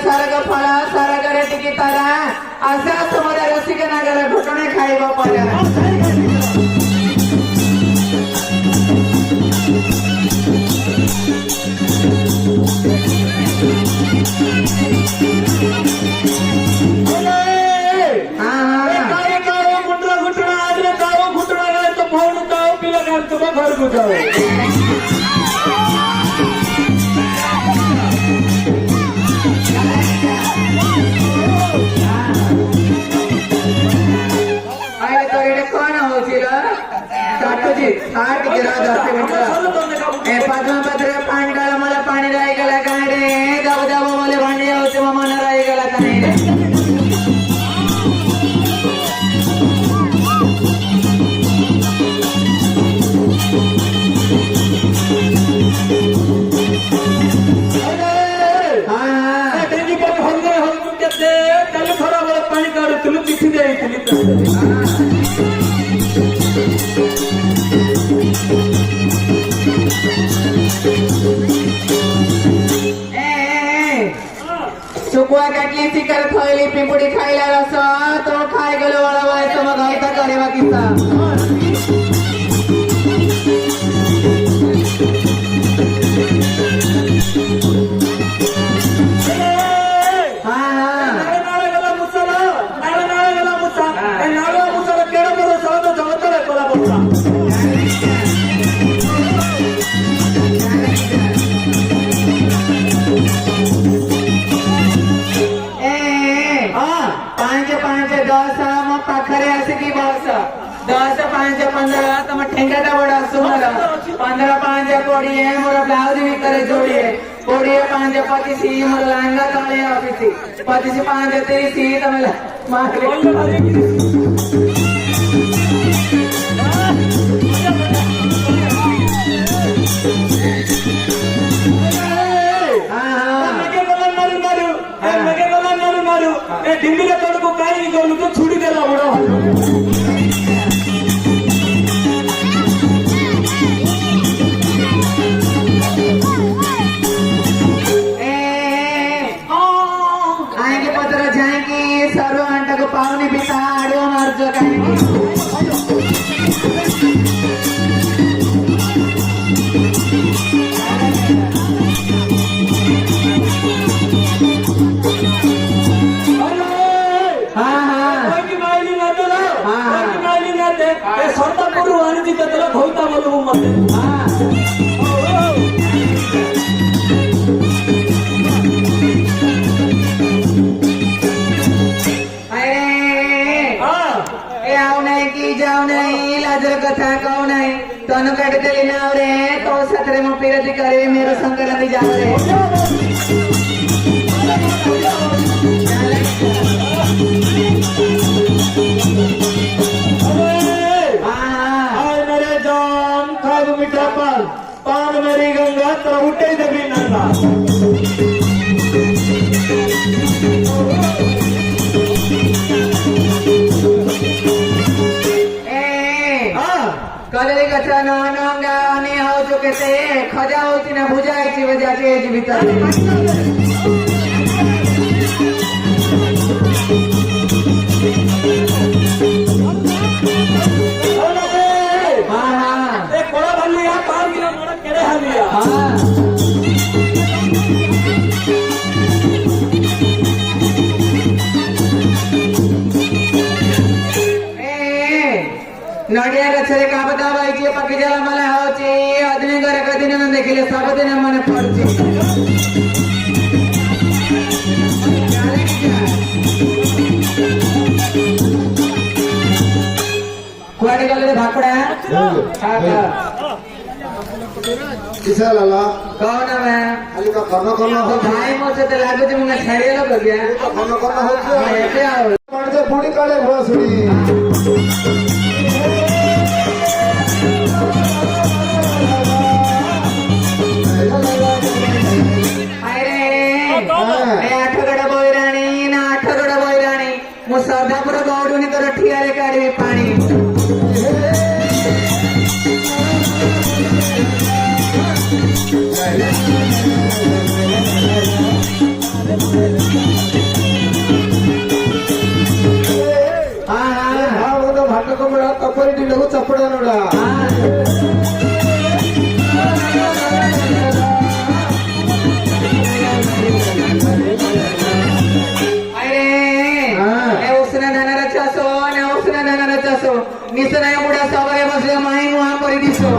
सारग फळ सारग रे टिकी तारा असा समोर रसिक नगर घुटणे खाईब पडला घर गुजारो कौन होतील साठोजी साठ गिरा जाते म्हटलं पद्मपत्र पांडाला मला पाणी राही गेला का रे जाऊ जाऊ मला भांडी होते मग मला राही गेला का नाही पाणी काढू तुला चिठ्ठी द्यायची चुकवा काटली चिकर थळली पिंपुडी खायला रस तो खाय गेलो वळवायचं मग घायचा करे बाकीचा पाखरे असे की बस 10 5 15 तम ठेंगाटा बड़ा सुंदर 15 5 कोड़ी है मोरा ब्लाउज भी करे जोड़ी है कोड़ी 5 25 मोरा लहंगा ताले ऑफिसी 25 5 30 तमला मारे ಡಿಂಬಿನ ತೊಡಕು ಕಾಯಿ ಗೋಲು ಚುಡಿದೆಲ್ಲ ಬಿಡೋ आएंगे पत्र जाएंगे सर्व अंटा को पावनी पिता आड़ो मार्जो कहेंगे स्वतः करू आणि तिथं त्याला भोवता बोलवू मध्ये आव नाही की जाऊ नाही लाजर कथा कहू नाही तन काढतली नाव रे तो सतरे मग पिरती करे मेरो संकराती जाव रे पान मेरी गंगा तर उठे दबी नंगा कले कथा नंगा आणि हो चुके ते खजा होती ना भुजायची वजाची जीवित नडिया गछरे का बतावायची पक्की जला मला होची अदने घर कदिन न देखिले सब दिन मन पड़ची कुआडी गले भाकड़ा हां किसाला कौन है खाली का करना हो भाई मोसे ते लागो जे मुंगा छाड़ियलो गया करना हो एते आओ पड़जे बुड़ी काले भोसड़ी आठगड़ बोईराणी ना आठगड़ बोईराणी मु सदापुर गौडुनी तर ठियारे काढी पाणी चपडानुडा निसनाया बुड्या सवारे बसले माई मुहा परी दिसो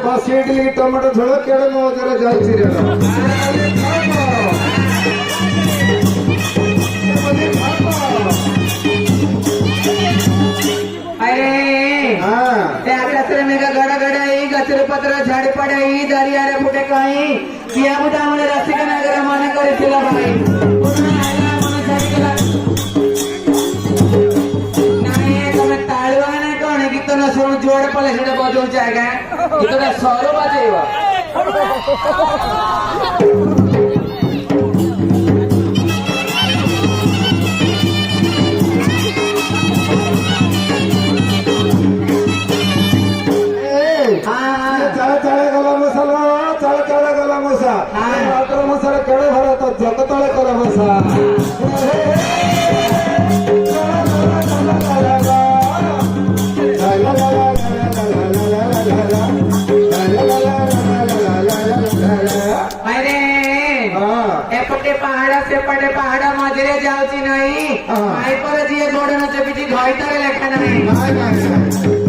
बस इडली टमाटो झोळ केळ मोजरे जायची रे पत्र झाडी पडाई दरियारे फुटे काही किया बुधा मला रसिक नगर मन करिथिला भाई नाही तमे ताळवा नाही कोण गीत न सुन जोड पले सेटा बजो जागा गीतटा सरो बजेवा मसाला केडे भरतात जगताळे करा मसा एपटे पहाड़ा से पटे पहाड़ा मजरे जाऊची नहीं आई पर जिए जोड़न से बीजी घाईतारे लेखा नहीं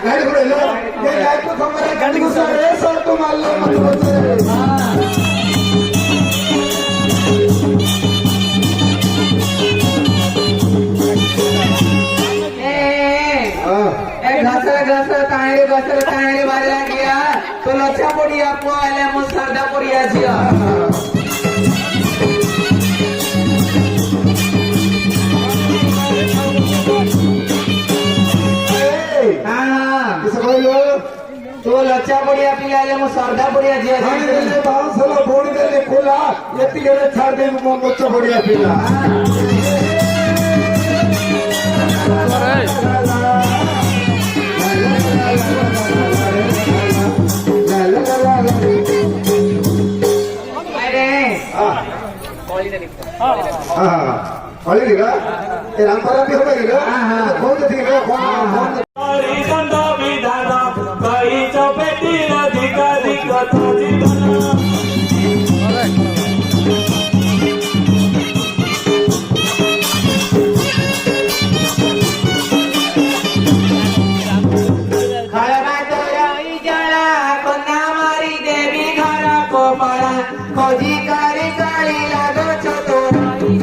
गाडी पुढे गाडी घुसरे सर तुम्हाला घसर ताणे बाजला गया तो लच्छा पोड़िया पोले मु सरदा पोड़िया जिया तो लच्छा पोड़िया पिलाले मु सरदा पोड़िया जिया बांसला बोड़ी दे खोला यति गेले छाड़ दे मु मोच्चा पोड़िया पिला ಹೊಳಿಗ ರಾಮಪುರ ಬಿ ಹೋಗಿಗ ಹೋಗಿ विधान बाईच्या पेटीला अधिक खोजी कारी काळी लागो छोटोराई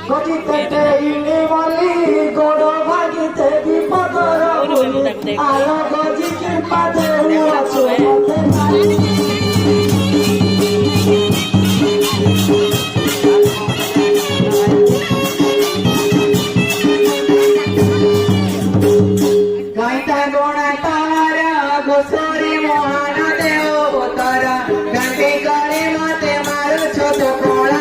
खोजी तेटे इने वाली गोडो भागीते विपदर बोली आलो खोजी कृपा देऊ आछो गोसरी मोहन देव तारा घंटी काली माते मारो छोटो कोळा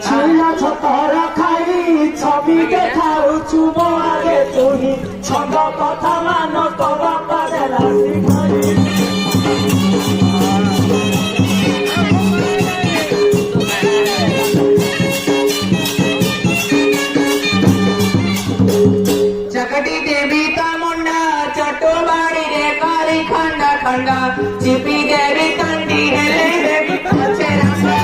छिला छोटरा खाई छवि देखाऊ चुबो आगे तुही छंद कथा मान तोरा पादेला सिखाई चकटी देवी का मुंडा चटो बाड़ी रे काली खंडा खंडा चिपी देवी कंडी हेले देवी अच्छे रंगा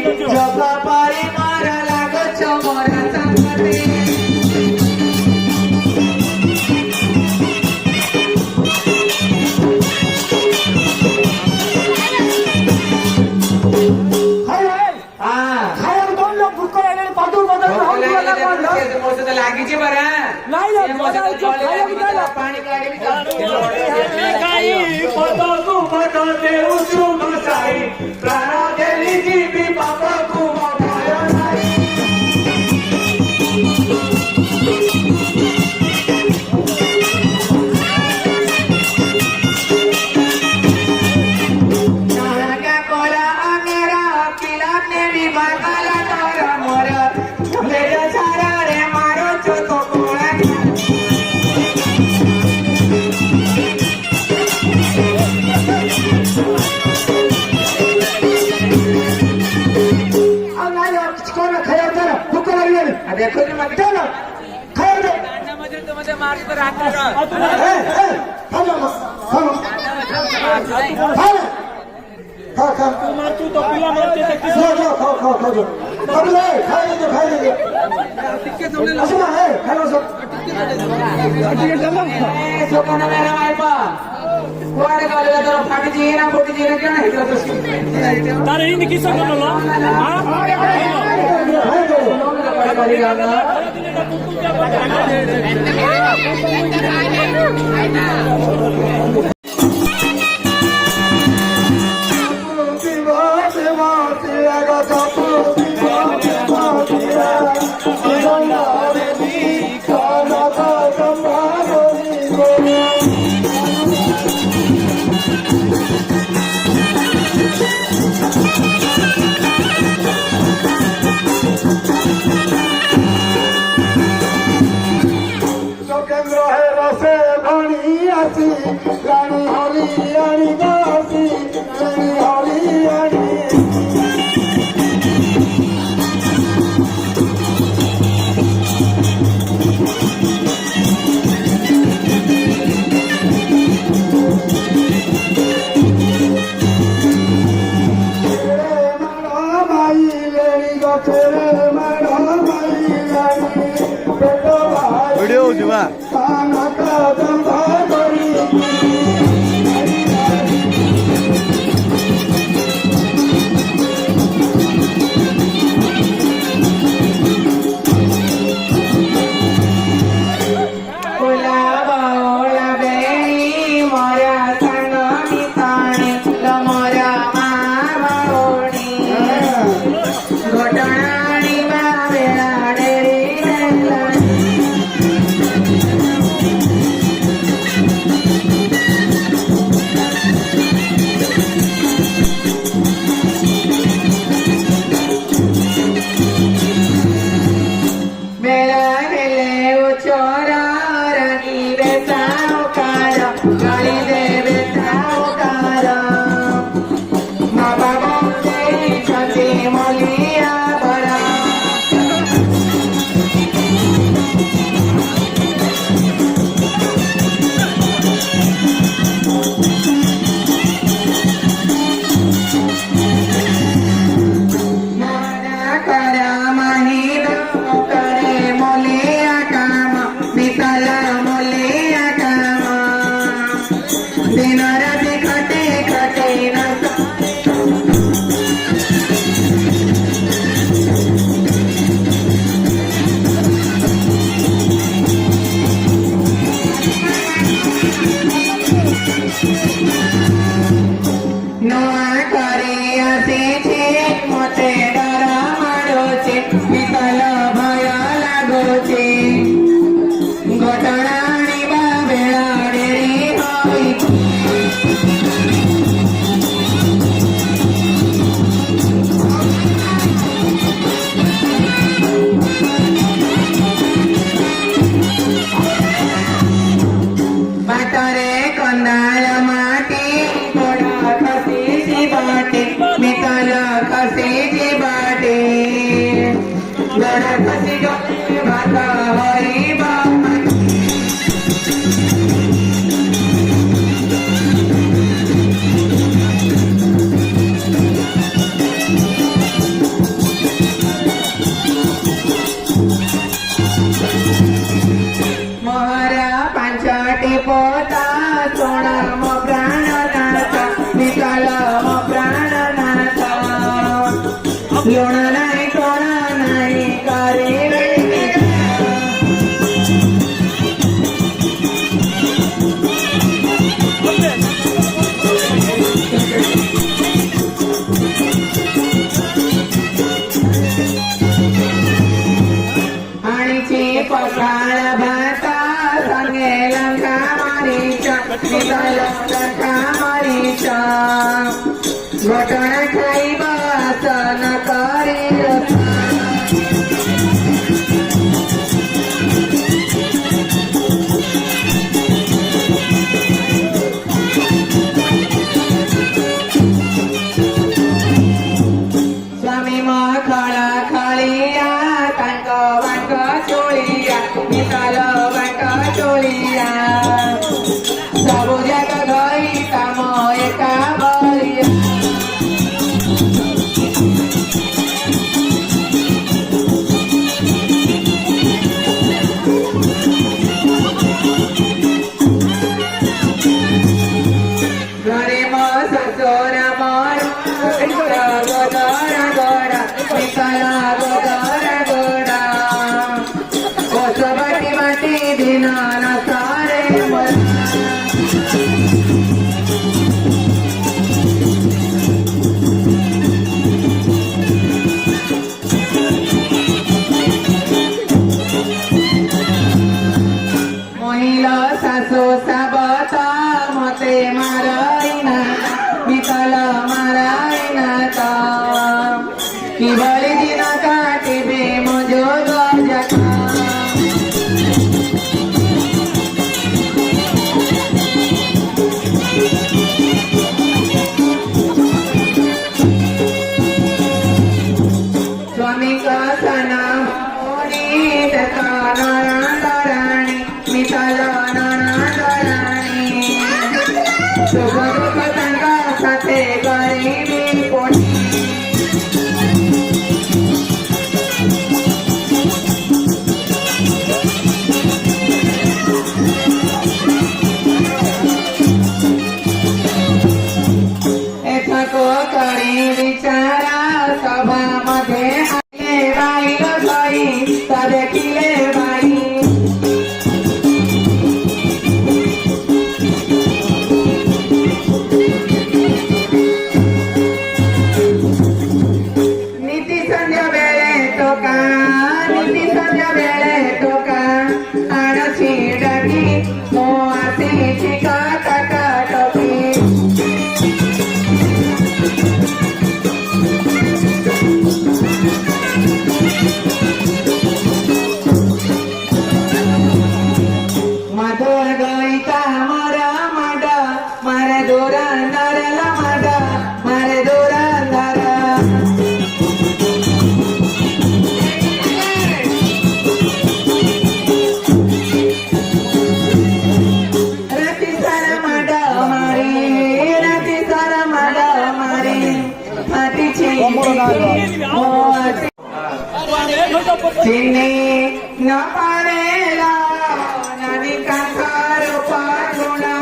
जग पारी मारा लागछ मोरा संगते लागिचे बरा पाणी कोला अंगारा पिलाने भी बाकाला तारा मोरा मेरा सारा रे मारो चोतो कोला देखो जी मत चलो खाओ दे मजे तो मजे मार कर आते रहो खा मार तू तो पिला मारते थे किस खाओ अब ले खाए टिक्के तुमने असला है खाओ सब सोकाना मेरा आईपा वाडे कालेला तर फाटी जीना फोटी जीना क्या नाही करत तारे हिंदी किस्सा करलो हां रानी हरी रानी दासी रानी हरी रानी वीडियो जुमा लोणा नाही कोणा नाही कारी रे आणीची पकाळ भाता सांगे लंका मारीच्या निघाल लंका मारीच्या घटण खाई वाचन करी स्वामी मखळा खळिया कांक वांक चोळिया निकाल वांक चोळिया सबु जग गई काम एका बलिया घरे मस सोर मारू गोदर गोडा निकाला गोदर गोडा ओस बाटी बाटी दिनाना सारे महिला सासू साबता मते मारायना मिताला मारायना ता की बळी दिना काटिबे मजो गजका स्वामी कसना मोनी तकाना राणी मिताला नाराणी सुख दुःख संगा साथे गरीबी पोटी एथको करी विचारा सभामध्ये आले बाईल बाई देखिले बाई नीती संध्या वेळे टोका नीती संध्या वेळे टोका आणची डाकी मोआसी चिका काका टोकी मधुर गईता मारा माडा मारे दोरा नारला माडा मारे दोरा नारा राती सारा माडा मारी राती सारा माडा मारी हातीची चिन्नी न पाडेला नदी कांकार पाठुणा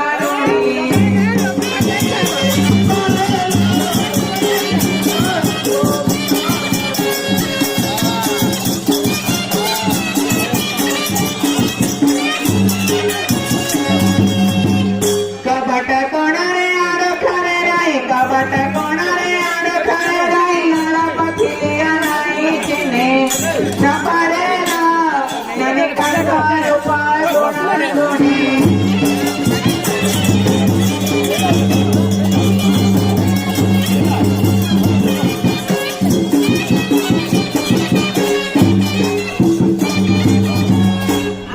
कबट कोणारे आड खरे राई कबट कोणारे आड खरे राई नाला पथिलिया नाही चिन्हे न पाडेला नदी कांकार पाठुणा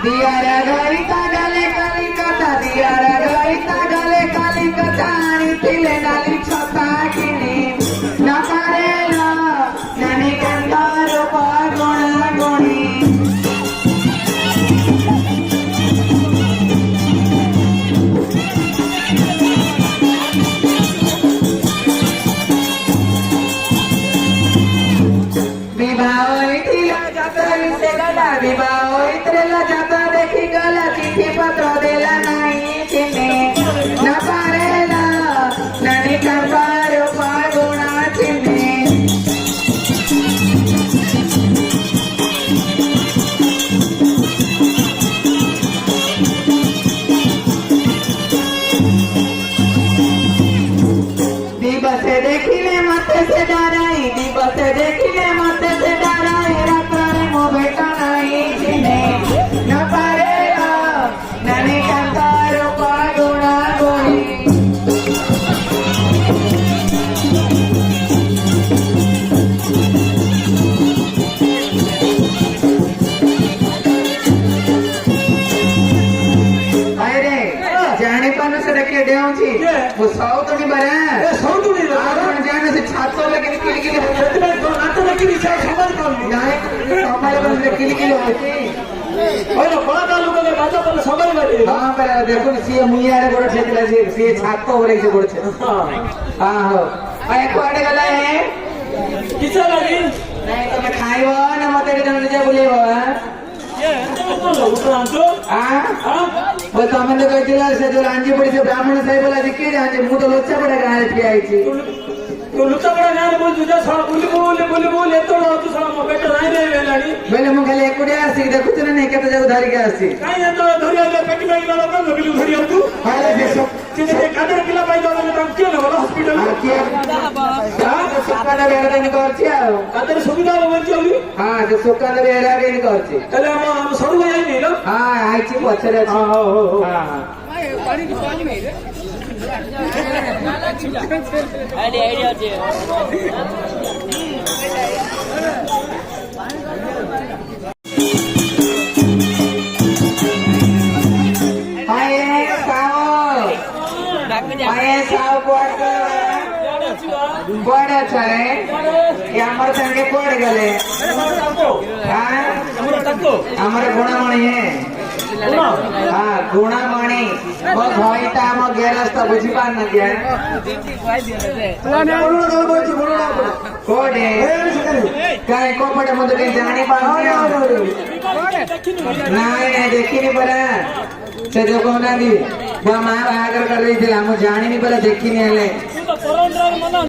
दियारा गईता गले कलिकता दियारा गईता गले कलिकता आणि तिले नाली छता किनी न पारेला ननी कंदार पागोणा गोणी विवाह इतिला जाता विसे गला विवाह इतरेला जाता देखी गला चिठी पत्र देला नाही चिन्हे न पारेला ननी के डेऊची ये? वो सौतुणी बरे ए सौतुणी रे आपण जाने से छातो लेकिन किलकिली होते ସେଥିପାଇଁ ତୋ ନାତ ଦେଖିକି ସେ ସମାଜ ପାଉନି जाने हमारे बंदे किलकिली होती କହିଲ କଳାକାର ଲୋକରେ ବାଦ କଲେ ସମାଜ ପାରିବେ हाँ पर देखो सी मुइयारे गोड़ ठेकला सी छातो ओरे से गोड़ छे हां हो आए कोडे गला है କିସ ଲାଗି नहीं तो मैं खाइबो ना मते के जन जे बुलेबो ଏ ଉତ୍ତରାଞ୍ଚଳ हां ହଁ वो तो हमने कहतिला से जो रांझी पड़ी से ब्राह्मण साहेब बोला जी के जाने मु तो लोचा पड़ा गाय ठिया आइची ତୁ ଲୁଚାପଡ଼ା ଗାଁରେ ବୁଲୁଛୁ ଯେ ଶଳା ବୁଲି ଏତେବେଳେ ହଉଛୁ ଶଳା ମୋ ପେଟ ନାଇଁ ରେ ହେଲାଣି ବେଲେ ମୁଁ ଖାଲି ଏକୁଟିଆ ଆସି ଦେଖୁଛୁ ନା ନାଇଁ କେତେ ଯାକୁ ଧରିକି ଆସି କାଇଁ ଏତେବେଳେ ଧରି ଆଇଲେ ପେଟି ପାଇଁ ଗଲା କଣ ବିଲୁ ଧରି ଆଉଛୁ ହାଲେ ଦେଶ ସେ କାଦର ପିଲା ପାଇଁ ଗଲେ ତାଙ୍କୁ କିଏ ନେବ ହସ୍ପିଟାଲ ଆଉ କିଏ ସୁକାନ ବେଡା ଦେନି କରଛି ଆଉ କାଦର ସୁବିଧା ହବ ବଞ୍ଚି ଆଉଲି ହଁ ସେ ସୁକାନ ବେଡା ଦେନି କରଛି ହେଲେ ଆମ ସରୁ ଭାଇ ଆଇନି ନା ହଁ ଆଇଛି ପଛରେ ଅଛି ହଉ ହଉ ହଁ आइडिया છે आए साव कोड छे कि हमर संगे कोड गले हां हमर गुणमणि है हाँ गुणमणि मो भईटा मो गेरस्त बुझी पार न गया कोडे काय को पड़े मो तो कहीं जानी पार नहीं देखिनी परा से जो कोना दी वो मां बाहागर कर रही थी मु जानी नहीं परा देखिनी हेले